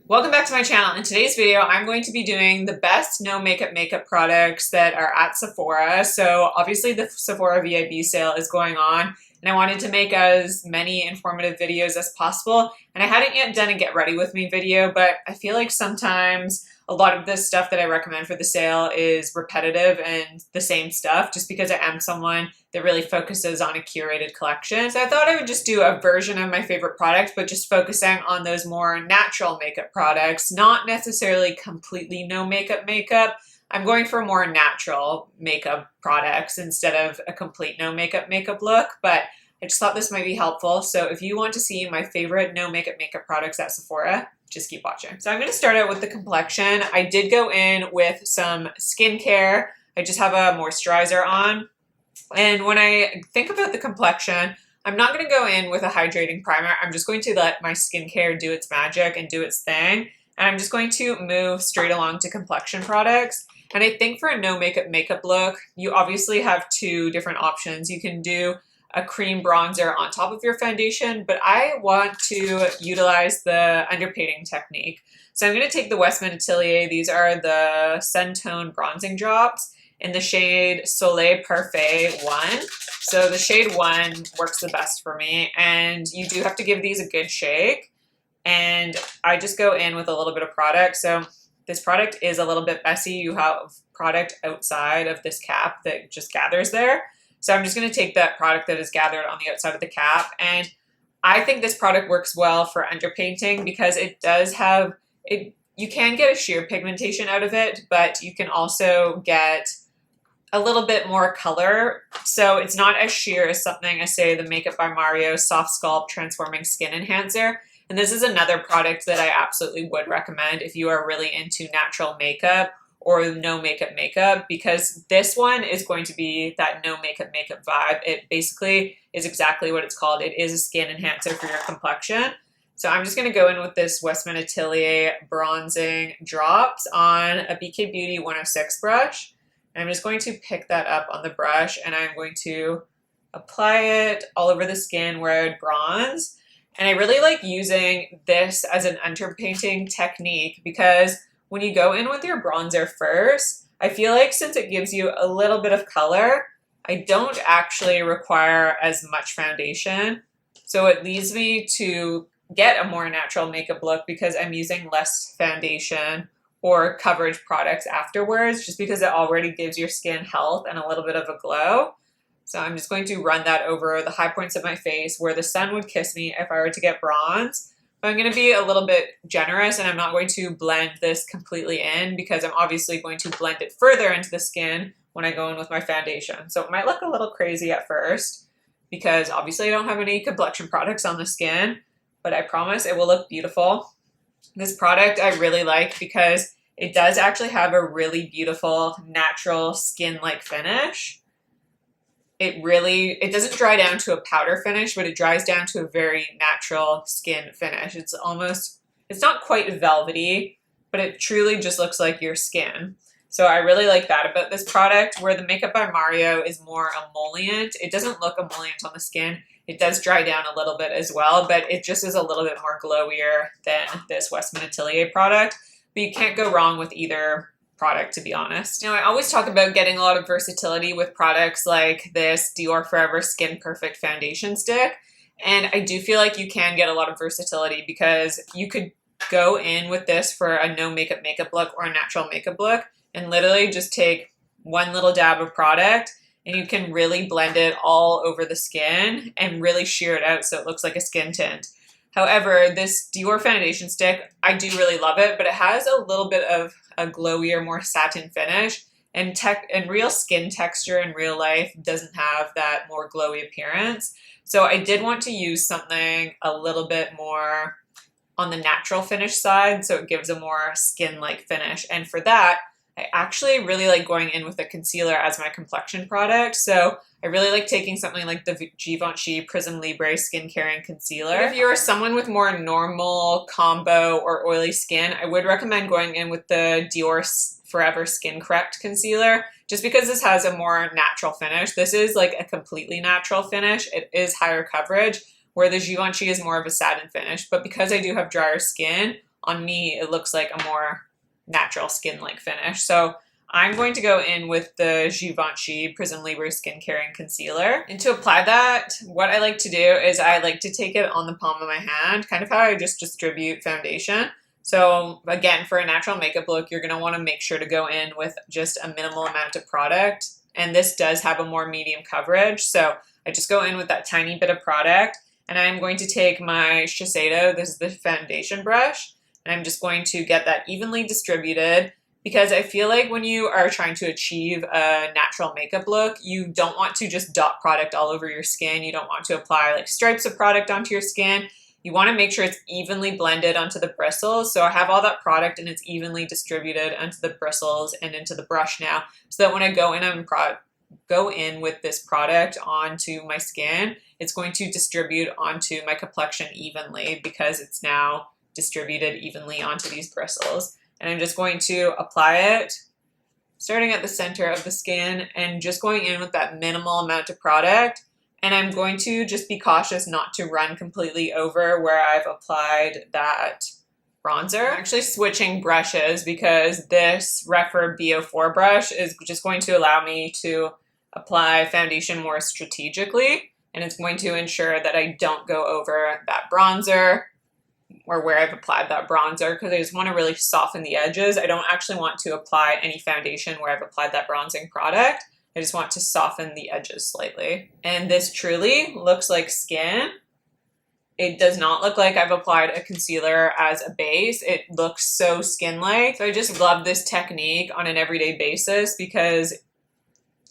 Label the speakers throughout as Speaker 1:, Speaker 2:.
Speaker 1: Welcome back to my channel. In today's video, I'm going to be doing the best no makeup products that are at Sephora. So obviously the Sephora VIB sale is going on and I wanted to make as many informative videos as possible. And I hadn't yet done a get ready with me video, but I feel like sometimes a lot of this stuff that I recommend for the sale is repetitive and the same stuff just because I am someone that really focuses on a curated collection. So I thought I would just do a version of my favorite products, but just focusing on those more natural makeup products, not necessarily completely no makeup. I'm going for more natural makeup products instead of a complete no makeup look, but I just thought this might be helpful. So if you want to see my favorite no makeup products at Sephora, just keep watching. So I'm going to start out with the complexion. I did go in with some skincare. I just have a moisturizer on. And when I think about the complexion, I'm not going to go in with a hydrating primer. I'm just going to let my skincare do its magic and do its thing. And I'm just going to move straight along to complexion products. And I think for a no makeup look, you obviously have two different options. You can do a cream bronzer on top of your foundation, but I want to utilize the underpainting technique. So I'm going to take the Westman Atelier. These are the Sun Tone bronzing drops in the shade Soleil Parfait 1. So the shade 1 works the best for me, and you do have to give these a good shake. And I just go in with a little bit of product. So this product is a little bit messy. You have product outside of this cap that just gathers there. So I'm just going to take that product that is gathered on the outside of the cap, and I think this product works well for underpainting because it does have, you can get a sheer pigmentation out of it, but you can also get a little bit more color. So it's not as sheer as something as, say, the Makeup by Mario Soft Sculpt Transforming Skin Enhancer. And this is another product that I absolutely would recommend if you are really into natural makeup or no makeup, because this one is going to be that no makeup vibe. It basically is exactly what it's called. It is a skin enhancer for your complexion. So I'm just going to go in with this Westman Atelier bronzing drops on a BK Beauty 106 brush. And I'm just going to pick that up on the brush and I'm going to apply it all over the skin where I would bronze. And I really like using this as an underpainting technique because when you go in with your bronzer first, I feel like since it gives you a little bit of color, I don't actually require as much foundation. So it leads me to get a more natural makeup look because I'm using less foundation or coverage products afterwards, just because it already gives your skin health and a little bit of a glow. So I'm just going to run that over the high points of my face where the sun would kiss me if I were to get bronze. But I'm going to be a little bit generous and I'm not going to blend this completely in because I'm obviously going to blend it further into the skin when I go in with my foundation. So it might look a little crazy at first because obviously I don't have any complexion products on the skin, but I promise it will look beautiful. This product I really like because it does actually have a really beautiful natural skin-like finish. It doesn't dry down to a powder finish, but it dries down to a very natural skin finish. It's not quite velvety, but it truly just looks like your skin. So I really like that about this product, where the Makeup by Mario is more emollient. It doesn't look emollient on the skin. It does dry down a little bit as well, but it just is a little bit more glowier than this Westman Atelier product. But you can't go wrong with either product, to be honest. Now, I always talk about getting a lot of versatility with products like this Dior Forever Skin Perfect Foundation Stick. And I do feel like you can get a lot of versatility because you could go in with this for a no makeup look or a natural makeup look and literally just take one little dab of product and you can really blend it all over the skin and really sheer it out so it looks like a skin tint. However, this Dior foundation stick, I do really love it, but it has a little bit of a glowier, more satin finish, and real skin texture in real life doesn't have that more glowy appearance. So I did want to use something a little bit more on the natural finish side, so it gives a more skin-like finish. And for that, I actually really like going in with a concealer as my complexion product. So I really like taking something like the Givenchy Prisme Libre Skin Caring Concealer. If you're someone with more normal, combo, or oily skin, I would recommend going in with the Dior Forever Skin Correct Concealer, just because this has a more natural finish. This is like a completely natural finish. It is higher coverage, where the Givenchy is more of a satin finish. But because I do have drier skin, on me, it looks like a more natural skin-like finish. So I'm going to go in with the Givenchy Prisme Libre Skincare and Concealer. And to apply that, what I like to do is I like to take it on the palm of my hand, kind of how I just distribute foundation. So again, for a natural makeup look, you're going to want to make sure to go in with just a minimal amount of product. And this does have a more medium coverage. So I just go in with that tiny bit of product. And I'm going to take my Shiseido, this is the foundation brush, and I'm just going to get that evenly distributed, because I feel like when you are trying to achieve a natural makeup look, you don't want to just dot product all over your skin. You don't want to apply like stripes of product onto your skin. You want to make sure it's evenly blended onto the bristles. So I have all that product and it's evenly distributed onto the bristles and into the brush now, so that when I go in with this product onto my skin, it's going to distribute onto my complexion evenly, because it's now distributed evenly onto these bristles. And I'm just going to apply it starting at the center of the skin and just going in with that minimal amount of product. And I'm going to just be cautious not to run completely over where I've applied that bronzer. I'm actually switching brushes because this Refer BO4 brush is just going to allow me to apply foundation more strategically. And it's going to ensure that I don't go over that bronzer or where I've applied that bronzer, because I just want to really soften the edges. I don't actually want to apply any foundation where I've applied that bronzing product. I just want to soften the edges slightly. And this truly looks like skin. It does not look like I've applied a concealer as a base. It looks so skin-like. So I just love this technique on an everyday basis, because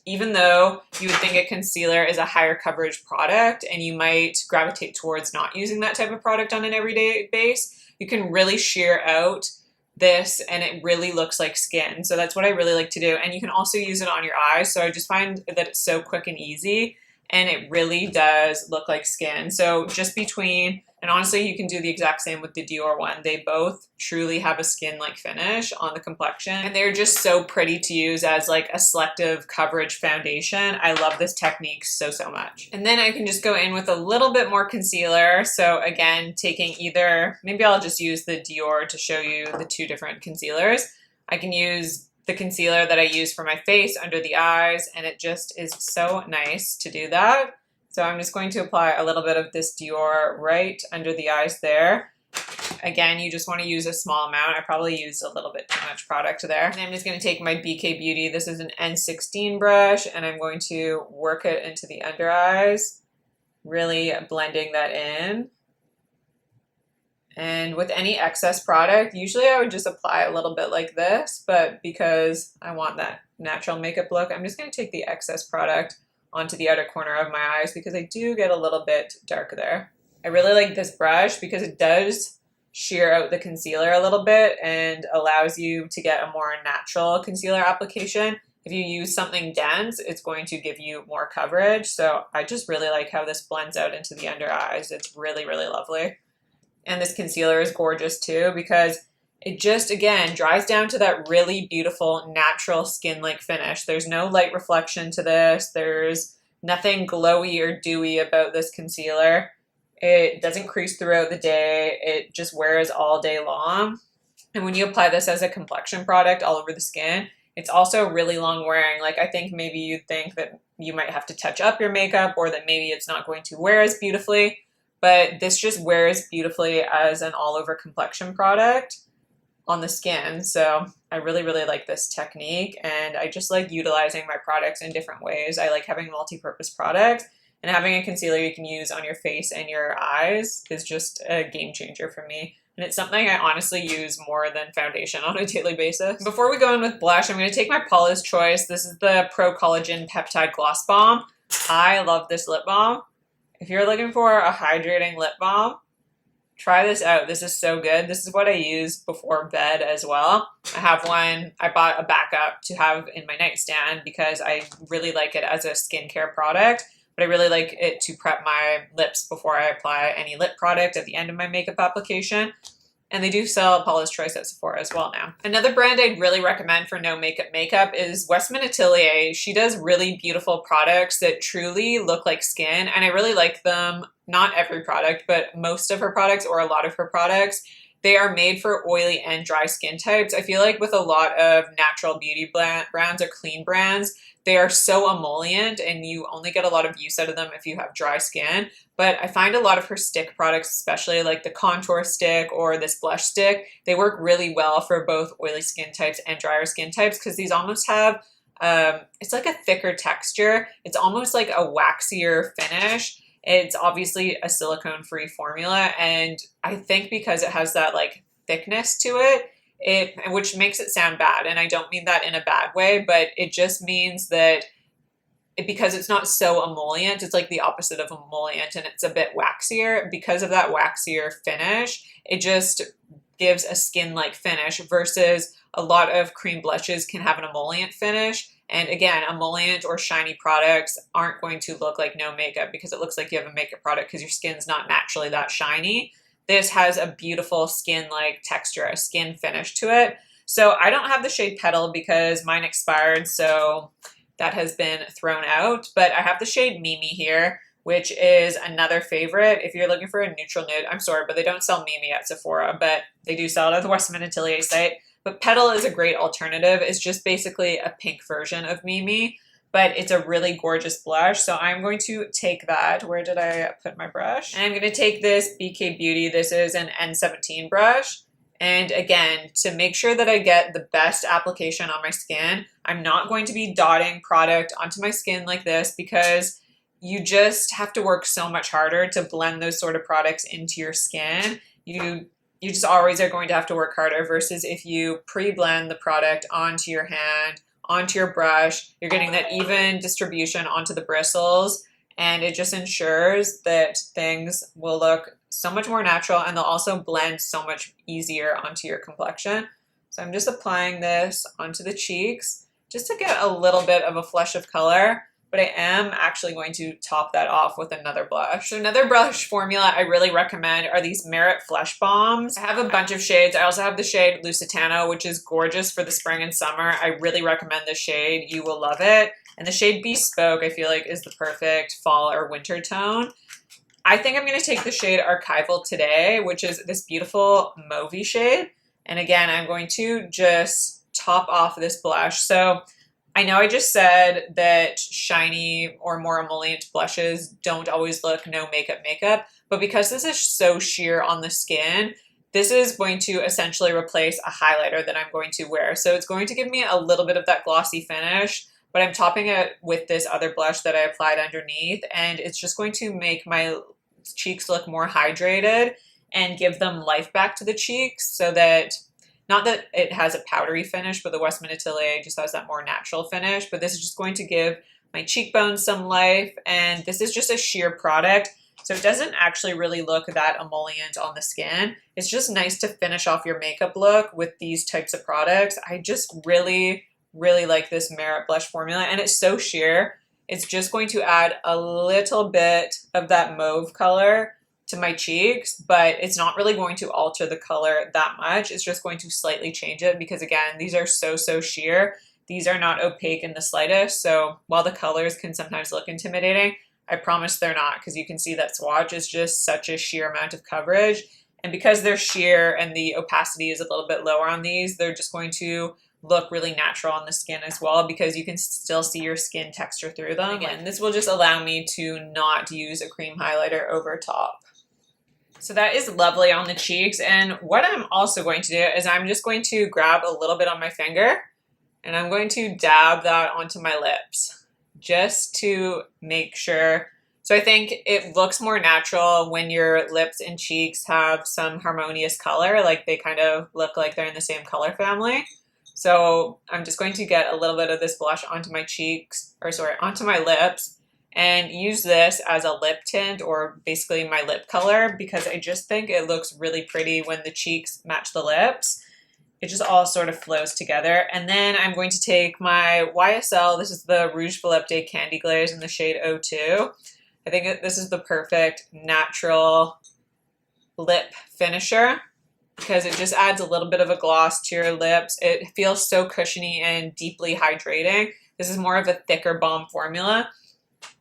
Speaker 1: even though you would think a concealer is a higher coverage product and you might gravitate towards not using that type of product on an everyday base, you can really sheer out this and it really looks like skin. So that's what I really like to do. And you can also use it on your eyes. So I just find that it's so quick and easy, and it really does look like skin. So just between, and honestly, you can do the exact same with the Dior one. They both truly have a skin-like finish on the complexion, and they're just so pretty to use as like a selective coverage foundation. I love this technique so, so much. And then I can just go in with a little bit more concealer. So again, taking either, maybe I'll just use the Dior to show you the two different concealers. I can use the concealer that I use for my face under the eyes, and it just is so nice to do that. So I'm just going to apply a little bit of this Dior right under the eyes there. Again, you just want to use a small amount. I probably used a little bit too much product there. And I'm just going to take my BK Beauty. This is an N16 brush, and I'm going to work it into the under eyes, really blending that in. And with any excess product, usually I would just apply a little bit like this, but because I want that natural makeup look, I'm just going to take the excess product onto the outer corner of my eyes, because I do get a little bit dark there. I really like this brush because it does sheer out the concealer a little bit and allows you to get a more natural concealer application. If you use something dense, it's going to give you more coverage. So I just really like how this blends out into the under eyes. It's really, really lovely. And this concealer is gorgeous too, because it just, again, dries down to that really beautiful natural skin-like finish. There's no light reflection to this. There's nothing glowy or dewy about this concealer. It doesn't crease throughout the day. It just wears all day long. And when you apply this as a complexion product all over the skin, it's also really long wearing. Like, I think maybe you'd think that you might have to touch up your makeup, or that maybe it's not going to wear as beautifully. But this just wears beautifully as an all-over complexion product on the skin. So I really, really like this technique, and I just like utilizing my products in different ways. I like having multi-purpose products, and having a concealer you can use on your face and your eyes is just a game changer for me. And it's something I honestly use more than foundation on a daily basis. Before we go in with blush, I'm going to take my Paula's Choice. This is the Pro Collagen Peptide Gloss Balm. I love this lip balm. If you're looking for a hydrating lip balm, try this out. This is so good. This is what I use before bed as well. I have one, I bought a backup to have in my nightstand because I really like it as a skincare product, but I really like it to prep my lips before I apply any lip product at the end of my makeup application. And they do sell Paula's Choice at Sephora as well now. Another brand I'd really recommend for no makeup is Westman Atelier. She does really beautiful products that truly look like skin, and I really like them. Not every product, but most of her products, or a lot of her products, They are made for oily and dry skin types. I feel like with a lot of natural beauty brands or clean brands, they are so emollient and you only get a lot of use out of them if you have dry skin. But I find a lot of her stick products, especially like the contour stick or this blush stick, they work really well for both oily skin types and drier skin types because these almost have, it's like a thicker texture. It's almost like a waxier finish. It's obviously a silicone-free formula, and I think because it has that like thickness to it, which makes it sound bad, and I don't mean that in a bad way, but it just means that because it's not so emollient, it's like the opposite of emollient, and it's a bit waxier. Because of that waxier finish, it just gives a skin-like finish versus a lot of cream blushes can have an emollient finish. And again, emollient or shiny products aren't going to look like no makeup because it looks like you have a makeup product because your skin's not naturally that shiny. This has a beautiful skin-like texture, a skin finish to it. So I don't have the shade Petal because mine expired, so that has been thrown out. But I have the shade Mimi here, which is another favorite. If you're looking for a neutral nude, I'm sorry, but they don't sell Mimi at Sephora, but they do sell it at the Westman Atelier site. But Petal is a great alternative. It's just basically a pink version of Mimi, but it's a really gorgeous blush. So I'm going to take that. Where did I put my brush? And I'm going to take this BK Beauty. This is an N17 brush. And again, to make sure that I get the best application on my skin, I'm not going to be dotting product onto my skin like this because you just have to work so much harder to blend those sort of products into your skin. You just always are going to have to work harder versus if you pre-blend the product onto your hand, onto your brush, you're getting that even distribution onto the bristles, and it just ensures that things will look so much more natural and they'll also blend so much easier onto your complexion. So I'm just applying this onto the cheeks just to get a little bit of a flush of color. But I am actually going to top that off with another blush. So another blush formula I really recommend are these Merit Flesh Bombs. I have a bunch of shades. I also have the shade Lusitano, which is gorgeous for the spring and summer. I really recommend this shade. You will love it. And the shade Bespoke, I feel like, is the perfect fall or winter tone. I think I'm going to take the shade Archival today, which is this beautiful mauvey shade. And again, I'm going to just top off this blush. So I know I just said that shiny or more emollient blushes don't always look no makeup, but because this is so sheer on the skin, this is going to essentially replace a highlighter that I'm going to wear. So it's going to give me a little bit of that glossy finish, but I'm topping it with this other blush that I applied underneath, and it's just going to make my cheeks look more hydrated and give them life back to the cheeks so that not that it has a powdery finish, but the Westman Atelier just has that more natural finish. But this is just going to give my cheekbones some life. And this is just a sheer product. So it doesn't actually really look that emollient on the skin. It's just nice to finish off your makeup look with these types of products. I just really, really like this Merit blush formula. And it's so sheer. It's just going to add a little bit of that mauve color to my cheeks, but it's not really going to alter the color that much. It's just going to slightly change it because again, these are so sheer. These are not opaque in the slightest. So while the colors can sometimes look intimidating, I promise they're not because you can see that swatch is just such a sheer amount of coverage. And because they're sheer and the opacity is a little bit lower on these, they're just going to look really natural on the skin as well because you can still see your skin texture through them. Again, this will just allow me to not use a cream highlighter over top. So that is lovely on the cheeks. And what I'm also going to do is I'm just going to grab a little bit on my finger and I'm going to dab that onto my lips just to make sure. So I think it looks more natural when your lips and cheeks have some harmonious color, like they kind of look like they're in the same color family. So I'm just going to get a little bit of this blush onto my cheeks, onto my lips. And use this as a lip tint or basically my lip color because I just think it looks really pretty when the cheeks match the lips. It just all sort of flows together. And then I'm going to take my YSL, this is the Rouge Volupté Candy Glaze in the shade 02. I think this is the perfect natural lip finisher because it just adds a little bit of a gloss to your lips. It feels so cushiony and deeply hydrating. This is more of a thicker balm formula.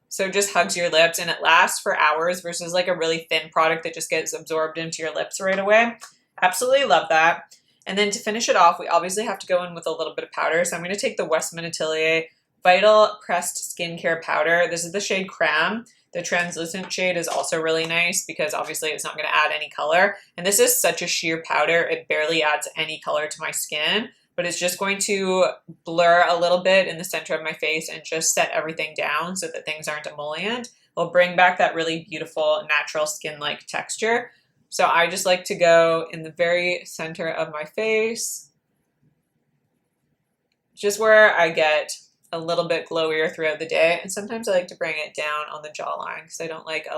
Speaker 1: So it just hugs your lips and it lasts for hours versus like a really thin product that just gets absorbed into your lips right away. Absolutely love that. And then to finish it off, we obviously have to go in with a little bit of powder. So I'm going to take the Westman Atelier Vital Pressed Skincare Powder. This is the shade Crème. The translucent shade is also really nice because obviously it's not going to add any color. And this is such a sheer powder. It barely adds any color to my skin, but it's just going to blur a little bit in the center of my face and just set everything down so that things aren't emollient. It'll bring back that really beautiful natural skin-like texture. So I just like to go in the very center of my face, just where I get a little bit glowier throughout the day. And sometimes I like to bring it down on the jawline because I don't like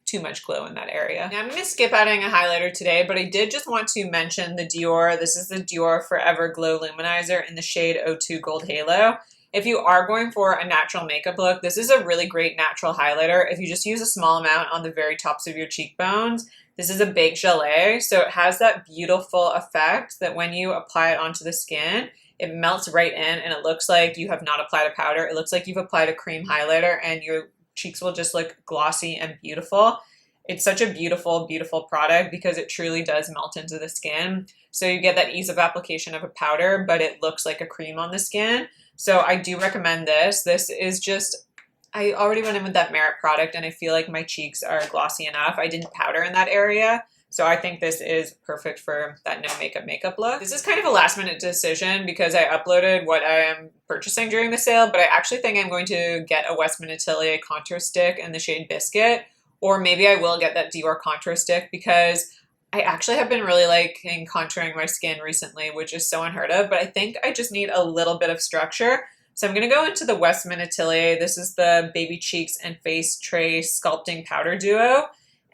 Speaker 1: too much glow in that area. Now I'm going to skip adding a highlighter today, but I did just want to mention the Dior. This is the Dior Forever Glow Luminizer in the shade 02 Gold Halo. If you are going for a natural makeup look, this is a really great natural highlighter. If you just use a small amount on the very tops of your cheekbones, this is a baked gelée, so it has that beautiful effect that when you apply it onto the skin, it melts right in and it looks like you have not applied a powder. It looks like you've applied a cream highlighter and your cheeks will just look glossy and beautiful. It's such a beautiful, beautiful product because it truly does melt into the skin. So you get that ease of application of a powder, but it looks like a cream on the skin. So I do recommend this. This is just, I already went in with that Merit product and I feel like my cheeks are glossy enough. I didn't powder in that area. So I think this is perfect for that no makeup look. This is kind of a last minute decision because I uploaded what I am purchasing during the sale, but I actually think I'm going to get a Westman Atelier contour stick in the shade Biscuit, or maybe I will get that Dior contour stick because I actually have been really liking contouring my skin recently, which is so unheard of, but I think I just need a little bit of structure. So I'm going to go into the Westman Atelier. This is the Baby Cheeks and Face Trace Sculpting Powder Duo.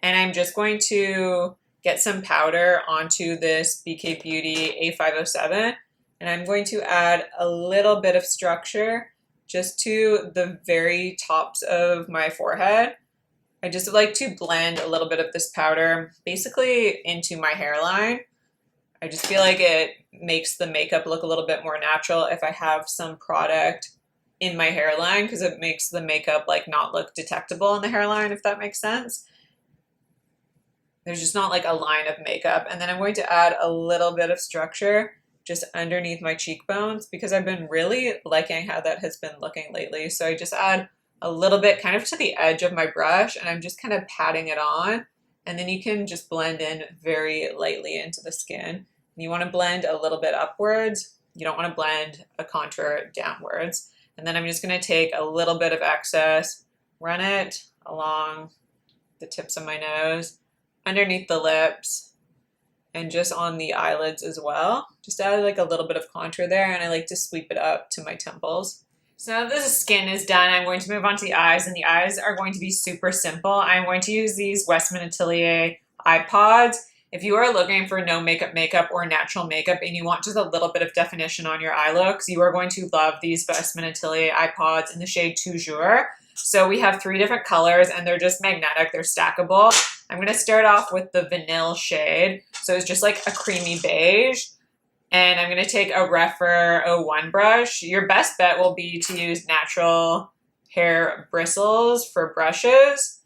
Speaker 1: And I'm just going to get some powder onto this BK Beauty A507. And I'm going to add a little bit of structure just to the very tops of my forehead. I just like to blend a little bit of this powder basically into my hairline. I just feel like it makes the makeup look a little bit more natural if I have some product in my hairline because it makes the makeup like not look detectable in the hairline, if that makes sense. There's just not like a line of makeup. And then I'm going to add a little bit of structure just underneath my cheekbones because I've been really liking how that has been looking lately. So I just add a little bit kind of to the edge of my brush and I'm just kind of patting it on. And then you can just blend in very lightly into the skin. And you want to blend a little bit upwards. You don't want to blend a contour downwards. And then I'm just going to take a little bit of excess, run it along the tips of my nose, underneath the lips, and just on the eyelids as well. Just add like a little bit of contour there, and I like to sweep it up to my temples. So now that the skin is done, I'm going to move on to the eyes, and the eyes are going to be super simple. I'm going to use these Westman Atelier eye pods. If you are looking for no makeup or natural makeup and you want just a little bit of definition on your eye looks, you are going to love these Westman Atelier eye pods in the shade Toujours. So we have 3 different colors and they're just magnetic, they're stackable. I'm going to start off with the vanilla shade. So it's just like a creamy beige. And I'm going to take a Refer 01 brush. Your best bet will be to use natural hair bristles for brushes,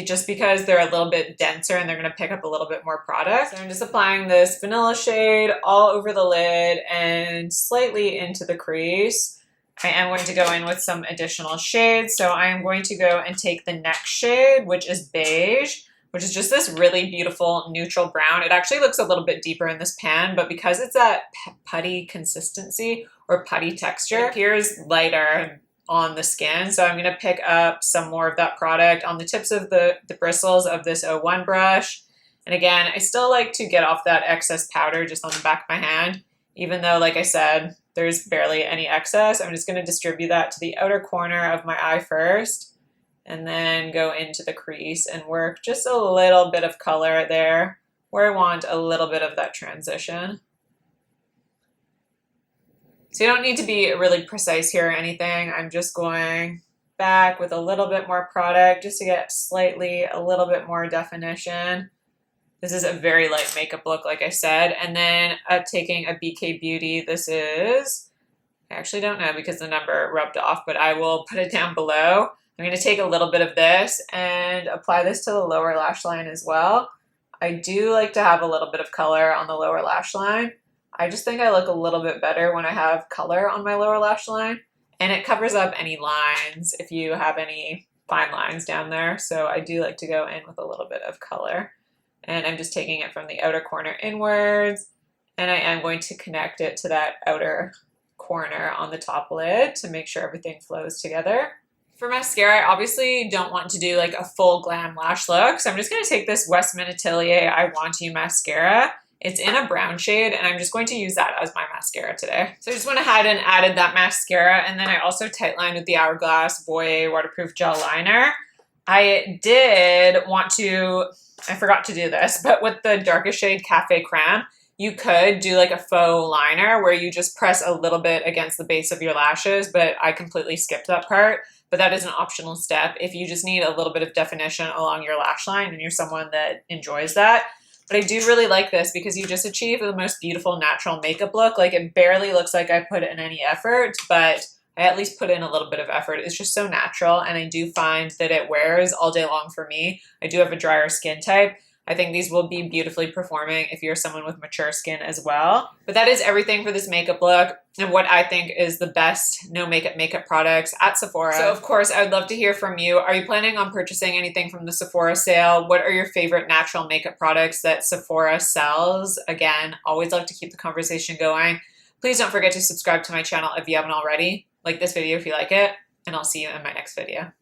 Speaker 1: just because they're a little bit denser and they're going to pick up a little bit more product. So I'm just applying this vanilla shade all over the lid and slightly into the crease. I am going to go in with some additional shades. So I am going to go and take the next shade, which is beige, which is just this really beautiful neutral brown. It actually looks a little bit deeper in this pan, but because it's that putty consistency or putty texture, it appears lighter on the skin. So I'm going to pick up some more of that product on the tips of the bristles of this 01 brush. And again, I still like to get off that excess powder just on the back of my hand, even though, like I said, there's barely any excess. I'm just going to distribute that to the outer corner of my eye first, and then go into the crease and work just a little bit of color there where I want a little bit of that transition. So you don't need to be really precise here or anything. I'm just going back with a little bit more product just to get a little bit more definition. This is a very light makeup look, like I said. And then taking a BK Beauty, this is, I actually don't know because the number rubbed off, but I will put it down below. I'm going to take a little bit of this and apply this to the lower lash line as well. I do like to have a little bit of color on the lower lash line. I just think I look a little bit better when I have color on my lower lash line. And it covers up any lines if you have any fine lines down there. So I do like to go in with a little bit of color. And I'm just taking it from the outer corner inwards. And I am going to connect it to that outer corner on the top lid to make sure everything flows together. For mascara, I obviously don't want to do like a full glam lash look. So I'm just going to take this Westman Atelier I Want You mascara. It's in a brown shade, and I'm just going to use that as my mascara today. So I just went ahead and added that mascara, and then I also tightlined with the Hourglass Boy Waterproof Gel Liner. I did want to, I forgot to do this, but with the darkest shade Cafe Crème, you could do like a faux liner where you just press a little bit against the base of your lashes, but I completely skipped that part. But that is an optional step if you just need a little bit of definition along your lash line and you're someone that enjoys that. But I do really like this because you just achieve the most beautiful natural makeup look. Like it barely looks like I put in any effort, but I at least put in a little bit of effort. It's just so natural, and I do find that it wears all day long for me. I do have a drier skin type. I think these will be beautifully performing if you're someone with mature skin as well. But that is everything for this makeup look and what I think is the best no makeup products at Sephora. So of course, I would love to hear from you. Are you planning on purchasing anything from the Sephora sale? What are your favorite natural makeup products that Sephora sells? Again, always love to keep the conversation going. Please don't forget to subscribe to my channel if you haven't already. Like this video if you like it, and I'll see you in my next video.